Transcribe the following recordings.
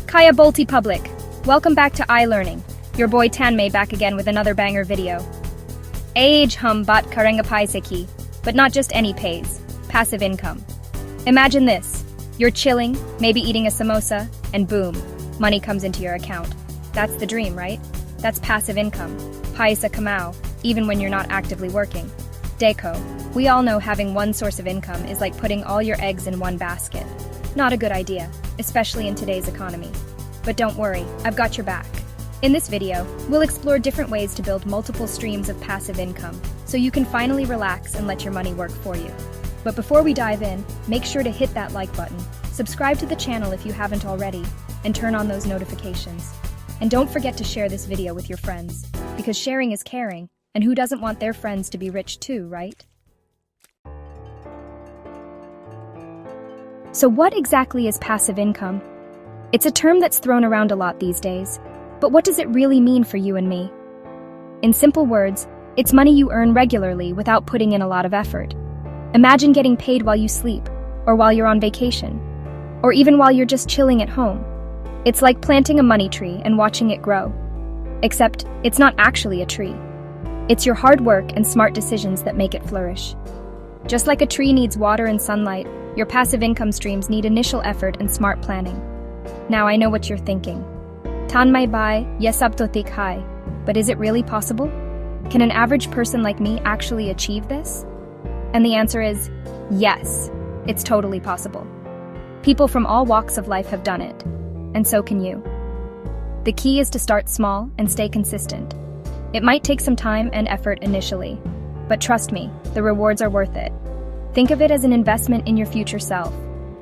Kaya Bolti Public. Welcome back to iLearning. Your boy Tanmay back again with another banger video. Age hum bat karangapai seki, but not just any pays. Passive income. Imagine this. You're chilling, maybe eating a samosa, and boom, money comes into your account. That's the dream, right? That's passive income. Paisa kamao, even when you're not actively working. Deco. We all know having one source of income is like putting all your eggs in one basket. Not a good idea, especially in today's economy. But don't worry, I've got your back. In this video, we'll explore different ways to build multiple streams of passive income, so you can finally relax and let your money work for you. But before we dive in, make sure to hit that like button, subscribe to the channel if you haven't already, and turn on those notifications. And don't forget to share this video with your friends, because sharing is caring, and who doesn't want their friends to be rich too, right? So what exactly is passive income? It's a term that's thrown around a lot these days, but what does it really mean for you and me? In simple words, it's money you earn regularly without putting in a lot of effort. Imagine getting paid while you sleep, or while you're on vacation, or even while you're just chilling at home. It's like planting a money tree and watching it grow. Except, it's not actually a tree. It's your hard work and smart decisions that make it flourish. Just like a tree needs water and sunlight, your passive income streams need initial effort and smart planning. Now I know what you're thinking. Tanmay bai, yes ab to tik hai. But is it really possible? Can an average person like me actually achieve this? And the answer is yes, it's totally possible. People from all walks of life have done it, and so can you. The key is to start small and stay consistent. It might take some time and effort initially, but trust me, the rewards are worth it. Think of it as an investment in your future self.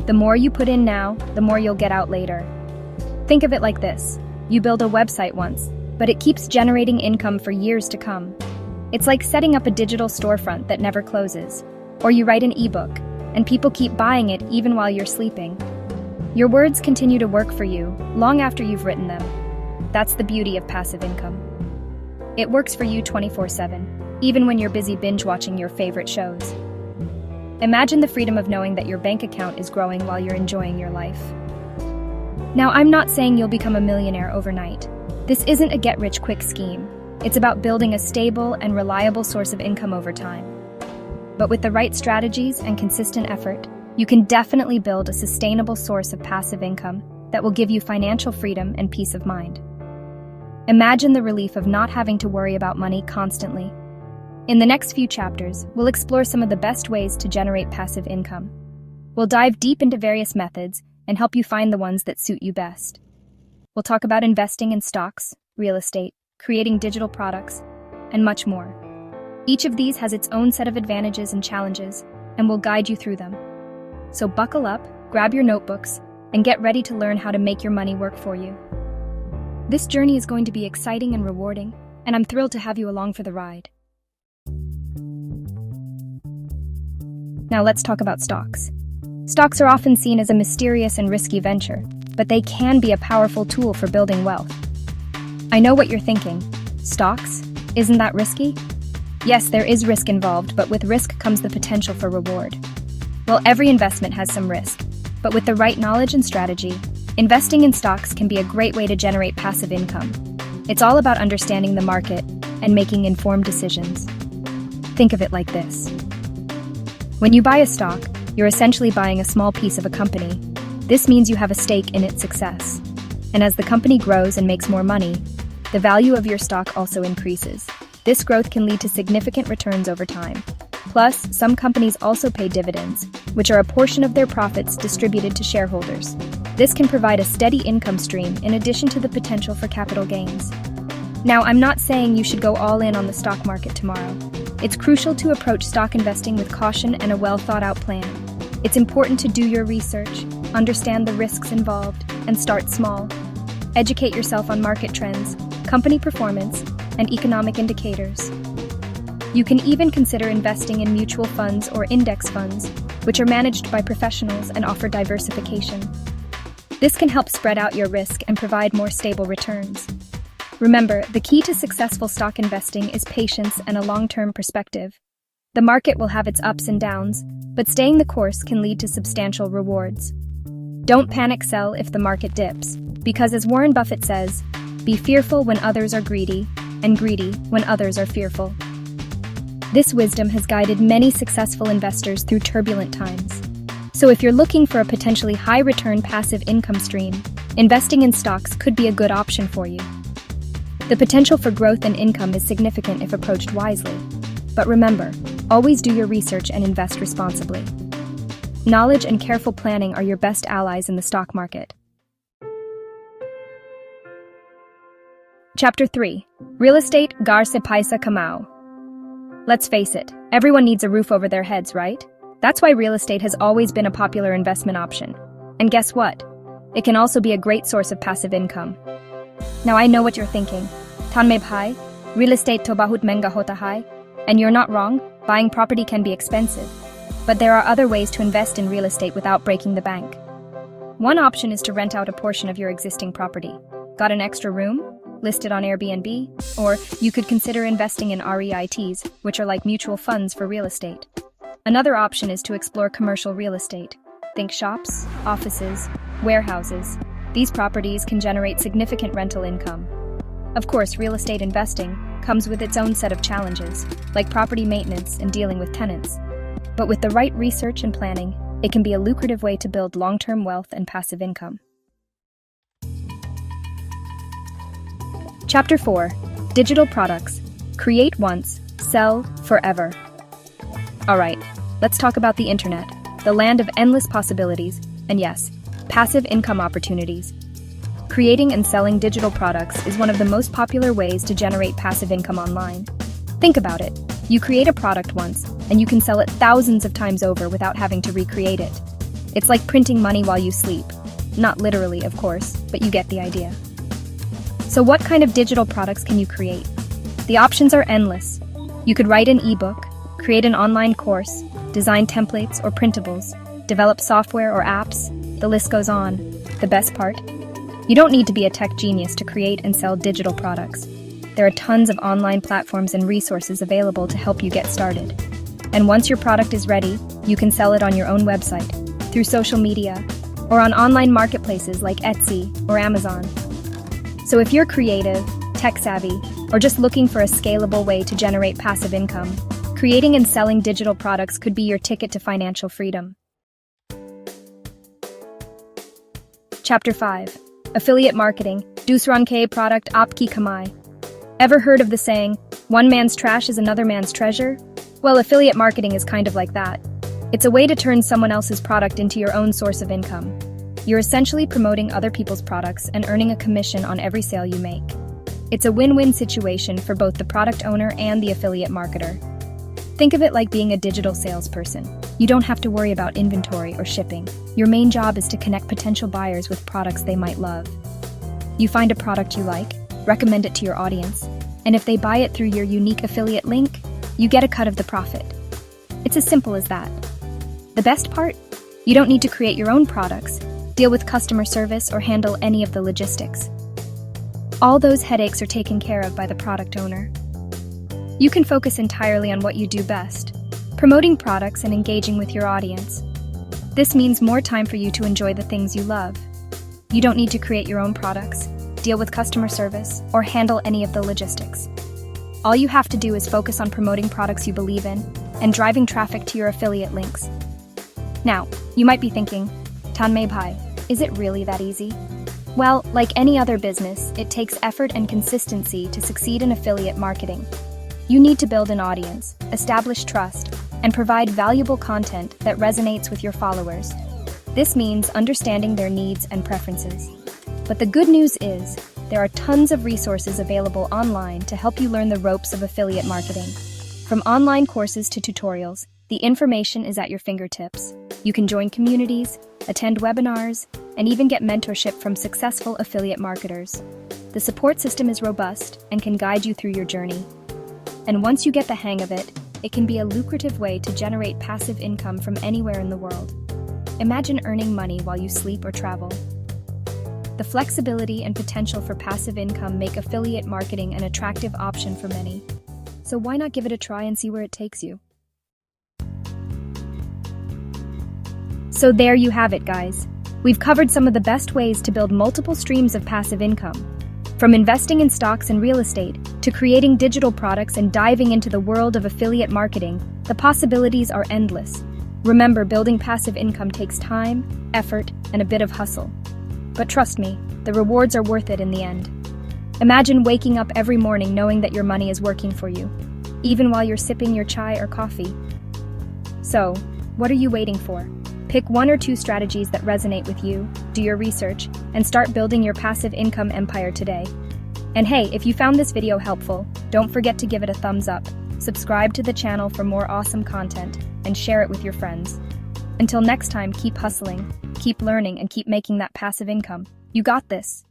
The more you put in now, the more you'll get out later. Think of it like this. You build a website once, but it keeps generating income for years to come. It's like setting up a digital storefront that never closes. Or you write an ebook, and people keep buying it even while you're sleeping. Your words continue to work for you long after you've written them. That's the beauty of passive income. It works for you 24/7, even when you're busy binge-watching your favorite shows. Imagine the freedom of knowing that your bank account is growing while you're enjoying your life. Now, I'm not saying you'll become a millionaire overnight. This isn't a get-rich-quick scheme. It's about building a stable and reliable source of income over time. But with the right strategies and consistent effort, you can definitely build a sustainable source of passive income that will give you financial freedom and peace of mind. Imagine the relief of not having to worry about money constantly. In the next few chapters, we'll explore some of the best ways to generate passive income. We'll dive deep into various methods and help you find the ones that suit you best. We'll talk about investing in stocks, real estate, creating digital products, and much more. Each of these has its own set of advantages and challenges, and we'll guide you through them. So buckle up, grab your notebooks, and get ready to learn how to make your money work for you. This journey is going to be exciting and rewarding, and I'm thrilled to have you along for the ride. Now let's talk about stocks. Stocks are often seen as a mysterious and risky venture, but they can be a powerful tool for building wealth. I know what you're thinking. Stocks? Isn't that risky? Yes, there is risk involved, but with risk comes the potential for reward. Well, every investment has some risk, but with the right knowledge and strategy, investing in stocks can be a great way to generate passive income. It's all about understanding the market and making informed decisions. Think of it like this. When you buy a stock, you're essentially buying a small piece of a company. This means you have a stake in its success. And as the company grows and makes more money, the value of your stock also increases. This growth can lead to significant returns over time. Plus, some companies also pay dividends, which are a portion of their profits distributed to shareholders. This can provide a steady income stream in addition to the potential for capital gains. Now, I'm not saying you should go all in on the stock market tomorrow. It's crucial to approach stock investing with caution and a well-thought-out plan. It's important to do your research, understand the risks involved, and start small. Educate yourself on market trends, company performance, and economic indicators. You can even consider investing in mutual funds or index funds, which are managed by professionals and offer diversification. This can help spread out your risk and provide more stable returns. Remember, the key to successful stock investing is patience and a long-term perspective. The market will have its ups and downs, but staying the course can lead to substantial rewards. Don't panic sell if the market dips. Because as Warren Buffett says, be fearful when others are greedy, and greedy when others are fearful. This wisdom has guided many successful investors through turbulent times. So if you're looking for a potentially high-return passive income stream, investing in stocks could be a good option for you. The potential for growth and income is significant if approached wisely. But remember, always do your research and invest responsibly. Knowledge and careful planning are your best allies in the stock market. Chapter 3. Real Estate Ghar se Paisa Kamao. Let's face it, everyone needs a roof over their heads, right? That's why real estate has always been a popular investment option. And guess what? It can also be a great source of passive income. Now I know what you're thinking. Tanme bhai, real estate to bahut menga hota hai. And you're not wrong, buying property can be expensive. But there are other ways to invest in real estate without breaking the bank. One option is to rent out a portion of your existing property. Got an extra room? List it on Airbnb, or you could consider investing in REITs, which are like mutual funds for real estate. Another option is to explore commercial real estate. Think shops, offices, warehouses. These properties can generate significant rental income. Of course, real estate investing comes with its own set of challenges, like property maintenance and dealing with tenants. But with the right research and planning, it can be a lucrative way to build long-term wealth and passive income. Chapter 4. Digital Products. Create once, sell forever. Alright, let's talk about the internet, the land of endless possibilities, and yes, passive income opportunities. Creating and selling digital products is one of the most popular ways to generate passive income online. Think about it. You create a product once, and you can sell it thousands of times over without having to recreate it. It's like printing money while you sleep. Not literally, of course, but you get the idea. So what kind of digital products can you create? The options are endless. You could write an ebook, create an online course, design templates or printables, develop software or apps, the list goes on. The best part? You don't need to be a tech genius to create and sell digital products. There are tons of online platforms and resources available to help you get started. And once your product is ready, you can sell it on your own website, through social media, or on online marketplaces like Etsy or Amazon. So if you're creative, tech-savvy, or just looking for a scalable way to generate passive income, creating and selling digital products could be your ticket to financial freedom. Chapter 5. Affiliate Marketing. Dusran ke product aapki kamai. Ever heard of the saying, one man's trash is another man's treasure? Well, affiliate marketing is kind of like that. It's a way to turn someone else's product into your own source of income. You're essentially promoting other people's products and earning a commission on every sale you make. It's a win-win situation for both the product owner and the affiliate marketer. Think of it like being a digital salesperson. You don't have to worry about inventory or shipping. Your main job is to connect potential buyers with products they might love. You find a product you like, recommend it to your audience, and if they buy it through your unique affiliate link, you get a cut of the profit. It's as simple as that. The best part? You don't need to create your own products, deal with customer service, or handle any of the logistics. All those headaches are taken care of by the product owner. You can focus entirely on what you do best, promoting products and engaging with your audience. This means more time for you to enjoy the things you love. You don't need to create your own products, deal with customer service, or handle any of the logistics. All you have to do is focus on promoting products you believe in and driving traffic to your affiliate links. Now, you might be thinking, Tanmay Bhai, is it really that easy? Well, like any other business, it takes effort and consistency to succeed in affiliate marketing. You need to build an audience, establish trust, and provide valuable content that resonates with your followers. This means understanding their needs and preferences. But the good news is, there are tons of resources available online to help you learn the ropes of affiliate marketing. From online courses to tutorials, the information is at your fingertips. You can join communities, attend webinars, and even get mentorship from successful affiliate marketers. The support system is robust and can guide you through your journey. And once you get the hang of it, it can be a lucrative way to generate passive income from anywhere in the world. Imagine earning money while you sleep or travel. The flexibility and potential for passive income make affiliate marketing an attractive option for many. So why not give it a try and see where it takes you? So there you have it, guys. We've covered some of the best ways to build multiple streams of passive income. From investing in stocks and real estate, to creating digital products and diving into the world of affiliate marketing, the possibilities are endless. Remember, building passive income takes time, effort, and a bit of hustle. But trust me, the rewards are worth it in the end. Imagine waking up every morning knowing that your money is working for you, even while you're sipping your chai or coffee. So, what are you waiting for? Pick one or two strategies that resonate with you, do your research, and start building your passive income empire today. And hey, if you found this video helpful, don't forget to give it a thumbs up, subscribe to the channel for more awesome content, and share it with your friends. Until next time, keep hustling, keep learning, and keep making that passive income. You got this.